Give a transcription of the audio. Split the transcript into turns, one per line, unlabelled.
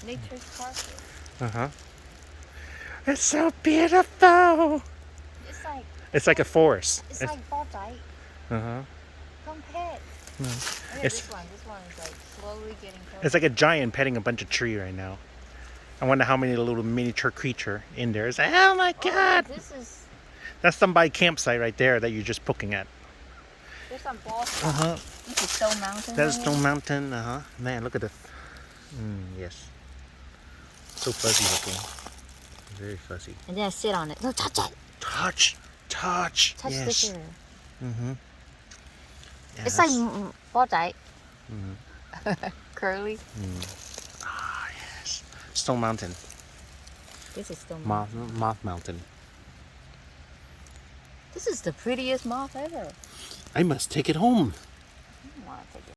nature's carpet.
Uh-huh. It's so beautiful.
It's
like a forest.
It's like bozai.
Uh-huh.
Come pet.
No.
Okay,
It's,
this one is like slowly getting closer.
it's like a giant petting a bunch of tree right now. I wonder how many little miniature creature in there. It's like, oh my god!
This is.
That's somebody campsite right there that you're just poking at.
There's some balls.
Uh-huh.
This is Stone Mountain.
That's Stone Mountain. Uh-huh. Man, look at the... yes. So fuzzy looking. Very fuzzy.
And then I sit on it. No, touch it.
Touch. Touch.
Touch
yes.
the sugar.
Mm-hmm. Yeah,
It's like bozai. Curly.
Ah, yes. Stone Mountain.
This is Stone Mountain.
Moth Mountain.
This is the prettiest moth ever.
I must take it home.
I don't want to take it.